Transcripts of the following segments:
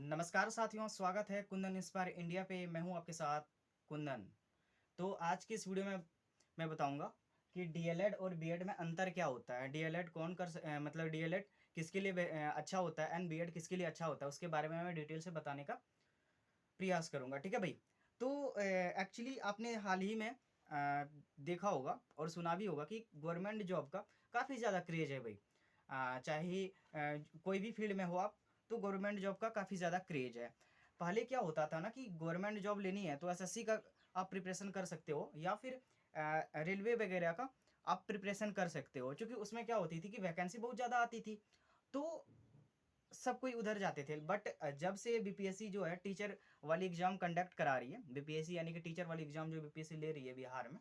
नमस्कार साथियों, स्वागत है कुंदन इंस्पायर इंडिया पे। मैं हूं आपके साथ कुंदन। तो आज की इस वीडियो में मैं बताऊंगा कि डीएलएड और बीएड में अंतर क्या होता है। डीएलएड मतलब डीएलएड किसके लिए अच्छा होता है एंड बीएड किसके लिए अच्छा होता है, उसके बारे में मैं डिटेल से बताने का प्रयास करूंगा। ठीक है भाई। तो एक्चुअली आपने हाल ही में देखा होगा और सुना भी होगा कि गवर्नमेंट जॉब का काफ़ी ज़्यादा क्रेज है भाई। चाहे कोई भी फील्ड में हो आप, तो गवर्नमेंट जॉब का काफ़ी ज़्यादा क्रेज है। पहले क्या होता था ना कि गवर्नमेंट जॉब लेनी है तो एसएससी का आप प्रिपरेशन कर सकते हो, या फिर रेलवे वगैरह का आप प्रिपरेशन कर सकते हो, क्योंकि उसमें क्या होती थी कि वैकेंसी बहुत ज़्यादा आती थी। तो सब कोई उधर जाते थे। बट जब से बीपीएससी जो है टीचर वाली एग्ज़ाम कंडक्ट करा रही है, बीपीएससी यानी कि टीचर वाली एग्ज़ाम जो बीपीएससी ले रही है बिहार में,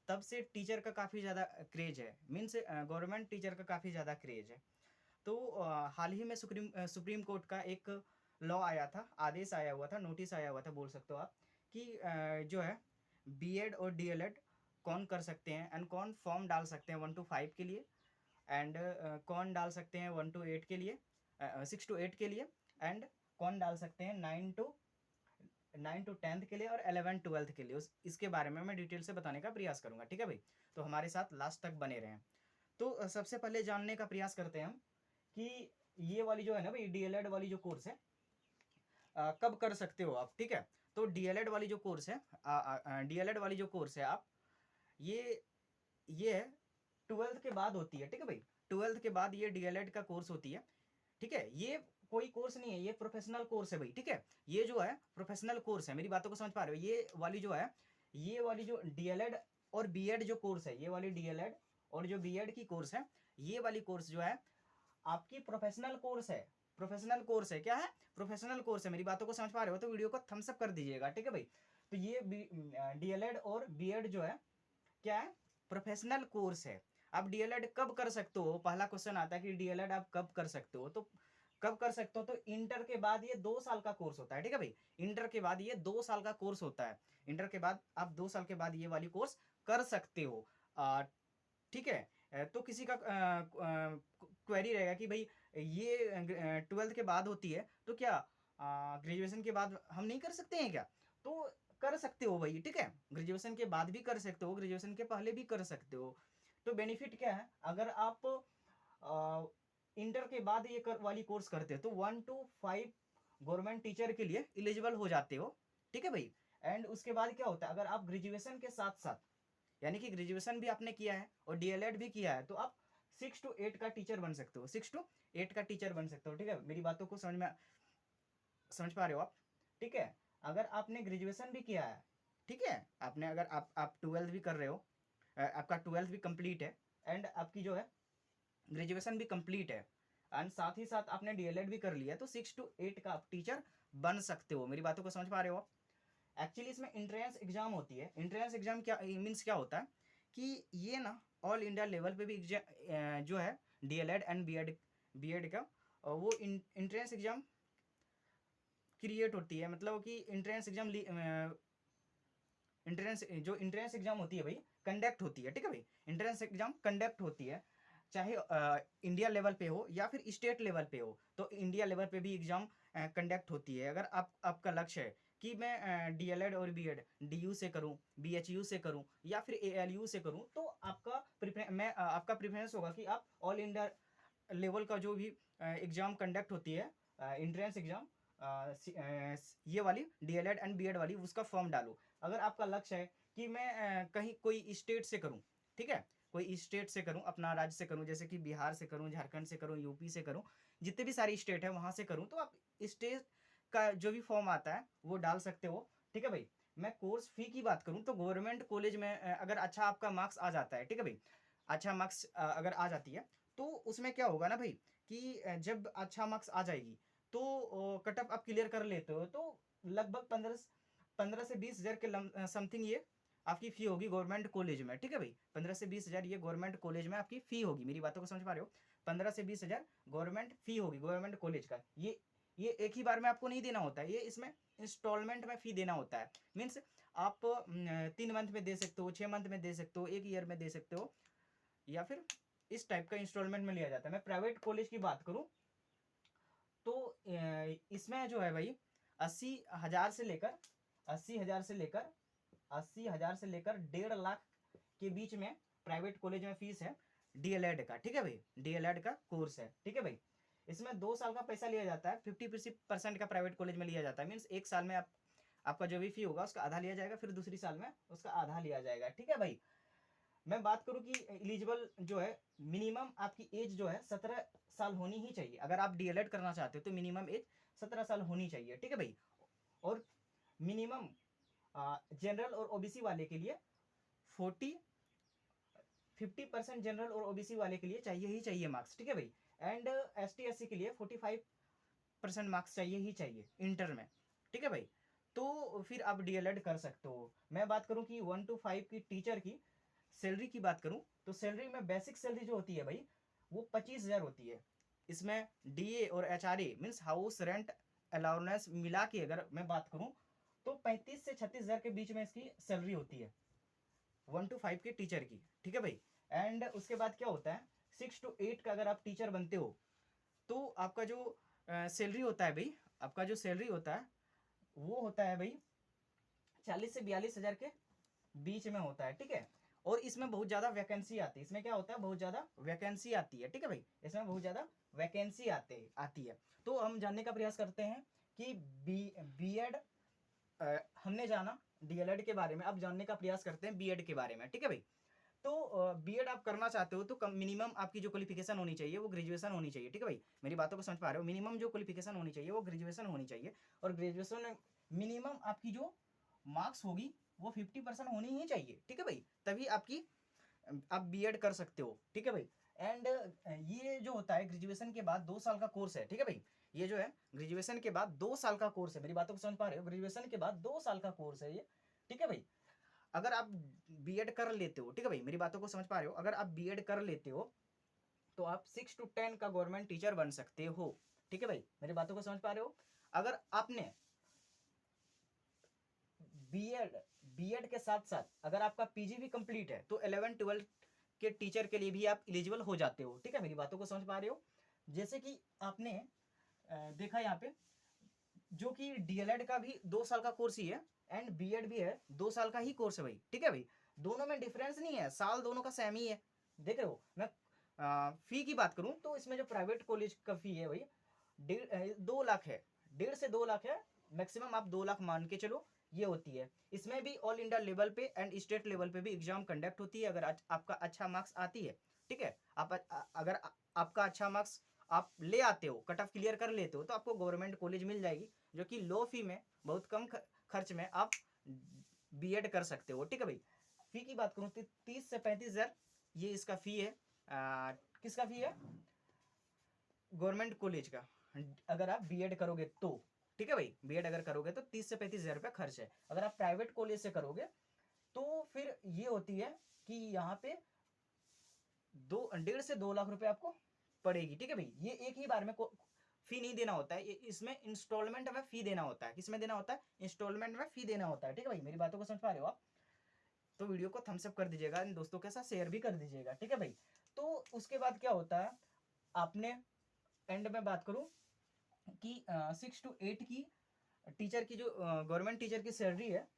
तब से टीचर का काफ़ी ज़्यादा क्रेज है। मीन्स गवर्नमेंट टीचर का काफ़ी ज़्यादा क्रेज है। तो हाल ही में सुप्रीम कोर्ट का एक लॉ आया था, आदेश आया हुआ था, नोटिस आया हुआ था बोल सकते हो आप, कि जो है बीएड और डीएलएड कौन कर सकते हैं एंड कौन फॉर्म डाल सकते हैं 1 to 5 के लिए, एंड कौन डाल सकते हैं 1 to 8 के लिए, 6 to 8 के लिए, एंड कौन डाल सकते हैं 9 to 10 के लिए और 11 12 के लिए। उस इसके बारे में मैं डिटेल से बताने का प्रयास करूंगा। ठीक है भाई। तो हमारे साथ लास्ट तक बने रहें। तो सबसे पहले जानने का प्रयास करते हैं हम कि ये वाली जो है ना भाई, डीएलएड वाली जो कोर्स है, कब कर सकते हो आप। ठीक है। तो डीएलएड वाली जो कोर्स है, डीएलएड वाली जो कोर्स है आप, ये 12th के बाद होती है। ठीक है भाई। 12th के बाद ये डीएलएड का कोर्स होती है। ठीक है। ये कोई कोर्स नहीं है, ये प्रोफेशनल कोर्स है भाई। ठीक है। ये जो है प्रोफेशनल कोर्स है। मेरी बातों को समझ पा रहे हो। ये वाली जो है, ये वाली जो डीएलएड और बीएड जो कोर्स है, ये वाली डीएलएड और जो बीएड की कोर्स है, ये वाली कोर्स जो है आपकी प्रोफेशनल कोर्स है। प्रोफेशनल कोर्स है। क्या है? प्रोफेशनल कोर्स है। मेरी बातों को समझ पा रहे हो तो वीडियो को थम्स अप कर दीजिएगा। ठीक है भाई। तो ये डीएलएड और बीएड जो है, क्या है? प्रोफेशनल कोर्स है। आप डीएलएड कब कर सकते हो? पहला क्वेश्चन आता है कि डीएलएड आप कब कर सकते हो। तो कब कर सकते हो? तो इंटर के बाद ये 2 साल का कोर्स होता है। ठीक है भाई। इंटर के बाद ये 2 साल का कोर्स होता है। इंटर के बाद आप 2 साल के बाद ये वाली कोर्स कर सकते हो। ठीक है। तो किसी का क्वेरी रहेगा कि भाई ये 12th के बाद होती है तो क्या ग्रेजुएशन के बाद हम नहीं कर सकते हैं क्या? तो कर सकते हो भाई। ठीक है। ग्रेजुएशन के बाद भी कर सकते हो, ग्रेजुएशन के पहले भी कर सकते हो। तो बेनिफिट क्या है? अगर आप इंटर के बाद ये वाली कोर्स करते हो तो 1 to 5 गवर्नमेंट टीचर के लिए एलिजिबल हो जाते हो। ठीक है भाई। एंड उसके बाद क्या होता है, अगर आप ग्रेजुएशन के साथ साथ, यानी कि ग्रेजुएशन भी आपने किया है और डीएलएड भी किया है, तो आप 6 to 8 का टीचर बन सकते हो। 6 to 8 का टीचर बन सकते हो। ठीक है। मेरी बातों को समझ पा रहे हो आप? ठीक है। अगर आपने ग्रेजुएशन भी किया है, ठीक है, आपने अगर आप 12th भी कर रहे हो, आपका 12th भी कंप्लीट है, एंड आपकी जो है ग्रेजुएशन भी कंप्लीट है, एंड साथ ही साथ आपने डीएलएड भी कर लिया है, तो 6 to 8 का आप टीचर बन सकते हो। मेरी बातों को समझ पा रहे हो आप? एक्चुअली इसमें इंट्रेंस एग्जाम होती है। इंट्रेंस एग्जाम क्या मीन्स, क्या होता है कि ये ना ऑल इंडिया लेवल पे भी जो है डीएलएड एंड बीएड बीएड का वो इंट्रेंस एग्जाम क्रिएट होती है। मतलब कि इंट्रेंस एग्जाम होती है भाई, कंडक्ट होती है। ठीक है भाई। इंट्रेंस एग्जाम कंडक्ट होती है, चाहे इंडिया लेवल पे हो या फिर स्टेट लेवल पे हो। तो इंडिया लेवल पे भी एग्जाम कंडक्ट होती है। अगर आपका लक्ष्य है कि मैं डीएलएड और बीएड डीयू से करूं, बीएचयू से करूं या फिर एएलयू से करूं, तो आपका प्रेफरेंस होगा कि आप ऑल इंडिया लेवल का जो भी एग्ज़ाम कंडक्ट होती है, इंट्रेंस एग्ज़ाम, ये वाली डीएलएड एंड बीएड वाली, उसका फॉर्म डालो। अगर आपका लक्ष्य है कि मैं कहीं कोई स्टेट से करूं, ठीक है, कोई स्टेट से करूं, अपना राज्य से करूं, जैसे कि बिहार से करूं, झारखंड से करूं, यूपी से करूं, जितने भी सारी स्टेट है वहां से करूं, तो आप स्टेट का जो भी फॉर्म आता है वो डाल सकते हो। ठीक है भाई। मैं कोर्स फी की बात करूं तो गवर्नमेंट कॉलेज में अगर अच्छा आपका मार्क्स आ जाता है, ठीक है भाई, अच्छा मार्क्स अगर आ जाती है, तो उसमें क्या होगा ना भाई कि जब अच्छा मार्क्स आ जाएगी तो कट ऑफ आप क्लियर कर लेते हो, तो लगभग 15 से 20 हज़ार के समथिंग ये आपकी फ़ी होगी गवर्नमेंट कॉलेज में। ठीक है भाई। 15 से 20 हज़ार ये गवर्नमेंट कॉलेज में आपकी फ़ी होगी। मेरी बातों को समझ पा रहे हो? 15 से 20 हज़ार गवर्नमेंट फ़ी होगी गवर्नमेंट कॉलेज का। ये एक ही बार में आपको नहीं देना होता है, ये इसमें इंस्टॉलमेंट में फ़ी देना होता है। मीन्स आप 3 मंथ में दे सकते हो, 6 मंथ में दे सकते हो, 1 ईयर में दे सकते हो, या फिर इस टाइप का इंस्टॉलमेंट में लिया जाता है। मैं प्राइवेट कॉलेज की बात करूं तो इसमें जो है भाई 80,000 से लेकर 80,000 से लेकर 80,000 से लेकर 1.5 लाख के बीच में प्राइवेट कॉलेज में फीस है डीएलएड का, ठीक है भाई, डीएलएड का कोर्स है, ठीक है भाई। इसमें 2 साल का पैसा लिया जाता है, 50% का प्राइवेट कॉलेज में लिया जाता है, मीन्स 1 साल में आपका जो भी फी होगा उसका आधा लिया जाएगा, फिर दूसरी साल में उसका आधा लिया जाएगा, ठीक है भाई। मैं बात करूं कि एलिजिबल जो है मिनिमम आपकी एज जो है 17 साल होनी ही चाहिए। अगर आप डीएलएड करना चाहते हो तो मिनिमम एज 17 साल होनी चाहिए, ठीक है भाई। और मिनिमम जनरल और ओबीसी वाले के लिए 50% जनरल और ओबीसी वाले के लिए चाहिए ही चाहिए मार्क्स, ठीक है भाई। एंड एसटी एससी के लिए 45% मार्क्स चाहिए ही चाहिए इंटर में, ठीक है भाई। तो फिर आप डीएलएड कर सकते हो। मैं बात करूं कि 1 to 5 की टीचर की सैलरी की बात करूं तो सैलरी में बेसिक सैलरी जो होती है भाई वो 25,000 होती है। इसमें डीए और HRA means house rent allowance मिला के अगर मैं बात करूं तो 35 से 36,000 के बीच में इसकी सैलरी होती है 1 to 5 के टीचर की, ठीक है भाई। एंड उसके बाद क्या होता है 6 to 8 का अगर आप टीचर बनते हो तो आपका जो सैलरी होता है भाई, आपका जो सैलरी होता है वो होता है भाई 40 से 42,000 के बीच में होता है, ठीक है। और इसमें बहुत ज़्यादा वैकेंसी आती है, इसमें क्या होता है बहुत ज़्यादा वैकेंसी आती है, ठीक है भाई, इसमें बहुत ज़्यादा वैकेंसी आती है। तो हम जानने का प्रयास करते हैं कि बीएड हमने जाना डीएलएड के बारे में, अब जानने का प्रयास करते हैं बीएड के बारे में, ठीक है भाई। तो बीएड आप करना चाहते हो तो मिनिमम आपकी जो क्वालिफिकेशन होनी चाहिए वो ग्रेजुएशन होनी चाहिए, ठीक है भाई। मेरी बातों को समझ पा रहे हो, मिनिमम जो क्वालिफिकेशन होनी चाहिए वो ग्रेजुएशन होनी चाहिए। और ग्रेजुएशन मिनिमम आपकी जो मार्क्स होगी वो 50% होनी ही चाहिए, ठीक है भाई, तभी आपकी आप बीएड कर सकते हो, ठीक है भाई। एंड ये जो होता है ग्रेजुएशन के बाद 2 साल का कोर्स है, ठीक है भाई। ये जो है ग्रेजुएशन के बाद 2 साल का कोर्स है, मेरी बातों को समझ पा रहे हो, ग्रेजुएशन के बाद 2 साल का कोर्स है ये, ठीक है भाई। अगर आप बीएड कर लेते हो, ठीक है भाई, मेरी बातों को समझ पा रहे हो, अगर आप बीएड कर लेते हो तो आप 6 to 10 का गवर्नमेंट टीचर बन सकते हो, ठीक है भाई, मेरी बातों को समझ पा रहे हो। अगर आपने बीएड के साथ साथ अगर आपका पीजी भी कंप्लीट है तो 11-12 के टीचर के लिए भी आप एलिजिबल हो जाते हो, ठीक है, मेरी बातों को समझ पा रहे हो। जैसे कि आपने देखा यहाँ पे जो कि डीएलएड का भी 2 साल का कोर्स ही है एंड बीएड भी है 2 साल का ही कोर्स है भाई, ठीक है भाई, दोनों में डिफरेंस नहीं है, साल दोनों का सेम ही है। देख रहे हो, मैं फी की बात करूं तो इसमें जो प्राइवेट कॉलेज का फी है भाई 2 लाख है, 1.5 से 2 लाख है, मैक्सिमम आप 2 लाख मान के चलो ये होती है। इसमें भी ऑल इंडिया लेवल पे एंड स्टेट लेवल पे भी एग्जाम कंडक्ट होती है अगर आपका अच्छा मार्क्स आती है, ठीक है। अगर आपका अच्छा मार्क्स आप ले आते हो, कट ऑफ क्लियर कर लेते हो तो आपको गवर्नमेंट कॉलेज मिल जाएगी जो कि लो फी में बहुत कम खर्च में आप बीएड कर सकते हो, ठीक है भाई। फी की बात करूँ तो 30 से 35,000 ये इसका फी है। किसका फी है? गवर्नमेंट कॉलेज का, अगर आप बीएड करोगे तो, ठीक है भाई, बीएड अगर करोगे तो 30 से 35,000 रुपये खर्च है। अगर आप प्राइवेट कॉलेज से करोगे तो फिर ये होती है कि यहाँ पे 1.5 से 2 लाख रुपए आपको पड़ेगी, ठीक है भाई। ये एक ही बार में फी नहीं देना होता है, इसमें इंस्टॉलमेंट में फी देना होता है। किसमें देना होता है? इंस्टॉलमेंट में फी देना होता है, ठीक है भाई, मेरी बातों को समझ पा रहे हो आप। तो वीडियो को थम्स अप कर दीजिएगा, इन दोस्तों के साथ शेयर भी कर दीजिएगा, ठीक है भाई। तो उसके बाद क्या होता है, आपने एंड में बात करूं कि 6 to 8 की टीचर की जो गवर्नमेंट टीचर की सैलरी है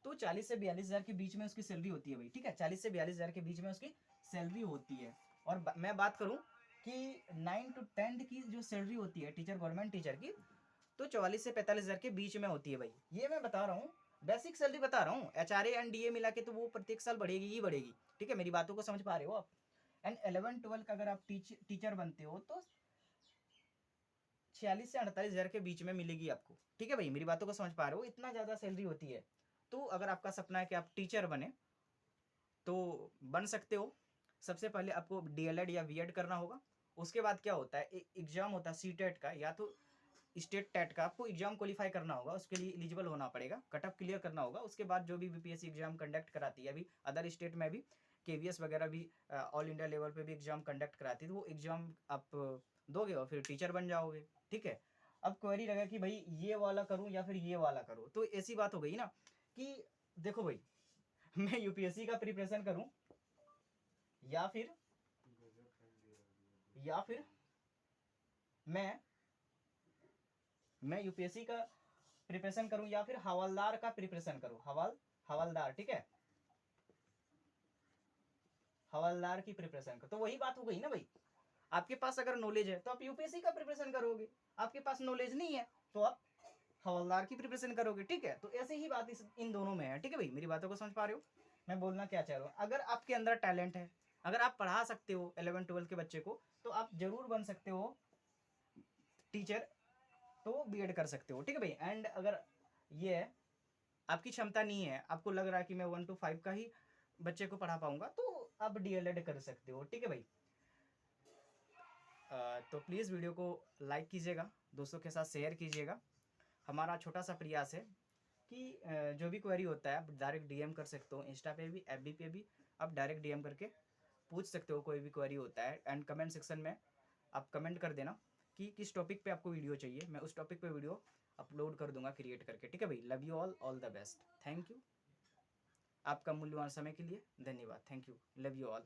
तो 40 से 42,000 के बीच में उसकी सैलरी होती है भाई, ठीक है, 40 से 42,000 के बीच में उसकी सैलरी होती है। और मैं बात करूं कि 9 to 10 की जो सैलरी होती है टीचर, गवर्नमेंट टीचर की, तो 44 से 45,000 के बीच में होती है भाई। ये मैं बता रहा हूँ, बेसिक सैलरी बता रहा हूँ, एचआरए एंड डीए मिला के तो वो प्रत्येक साल बढ़ेगी ही बढ़ेगी, ठीक है, मेरी बातों को समझ पा रहे हो आप। एंड 11-12 का अगर आप टीचर बनते हो तो 46 से 48,000 के बीच में मिलेगी आपको, ठीक है भाई, मेरी बातों को समझ पा रहे हो, इतना ज़्यादा सैलरी होती है। तो अगर आपका सपना है कि आप टीचर बने तो बन सकते हो। सबसे पहले आपको डीएलएड या बीएड करना होगा। उसके बाद क्या होता है, एग्जाम होता है सीटेट का या तो स्टेट टेट का, आपको एग्जाम क्वालिफाई करना होगा, उसके लिए एलिजिबल होना पड़ेगा, कट ऑफ क्लियर करना होगा। उसके बाद जो भी बीपीएससी एग्जाम कंडक्ट कराती है, अभी अदर स्टेट में भी केवीएस वगैरह भी ऑल इंडिया लेवल पे भी एग्जाम कंडक्ट कराती है, तो वो एग्जाम आप दोगे और फिर टीचर बन जाओगे, ठीक है। अब क्वेरी लगा कि भाई ये वाला करूं या फिर ये वाला करूं, तो ऐसी बात हो गई ना कि देखो भाई मैं यूपीएससी का प्रिपरेशन करूं या फिर मैं मैं यूपीएससी का प्रिपरेशन करूं या फिर हवलदार का प्रिपरेशन करूं, हवलदार, ठीक है, हवलदार की प्रिपरेशन करो, तो वही बात हो गई ना भाई। आपके पास अगर नॉलेज है तो आप यूपीएससी का प्रिपरेशन करोगे, आपके पास नॉलेज नहीं है तो आप हवलदार की प्रिपरेशन करोगे, ठीक है। तो ऐसे ही बात इन दोनों में है, ठीक है भाई, मेरी बातों को समझ पा रहे हो मैं बोलना क्या चाह रहा हूँ। अगर आपके अंदर टैलेंट है, अगर आप पढ़ा सकते हो 11-12 के बच्चे को, तो आप जरूर बन सकते हो टीचर, तो बीएड कर सकते हो, ठीक है भाई। एंड अगर ये है आपकी क्षमता नहीं है, आपको लग रहा है कि मैं 1 to 5 का ही बच्चे को पढ़ा पाऊंगा, तो आप डीएलएड कर सकते हो, ठीक है भाई। तो प्लीज़ वीडियो को लाइक कीजिएगा, दोस्तों के साथ शेयर कीजिएगा। हमारा छोटा सा प्रयास है कि जो भी क्वेरी होता है आप डायरेक्ट डीएम कर सकते हो, इंस्टा पे भी, एफबी पे भी आप डायरेक्ट डीएम करके पूछ सकते हो, कोई भी क्वेरी होता है। एंड कमेंट सेक्शन में आप कमेंट कर देना कि किस टॉपिक पे आपको वीडियो चाहिए, मैं उस टॉपिक पे वीडियो अपलोड कर दूंगा क्रिएट करके, ठीक है भाई। Love you all the best, thank you आपका मूल्यवान समय के लिए, धन्यवाद, thank you, love you all.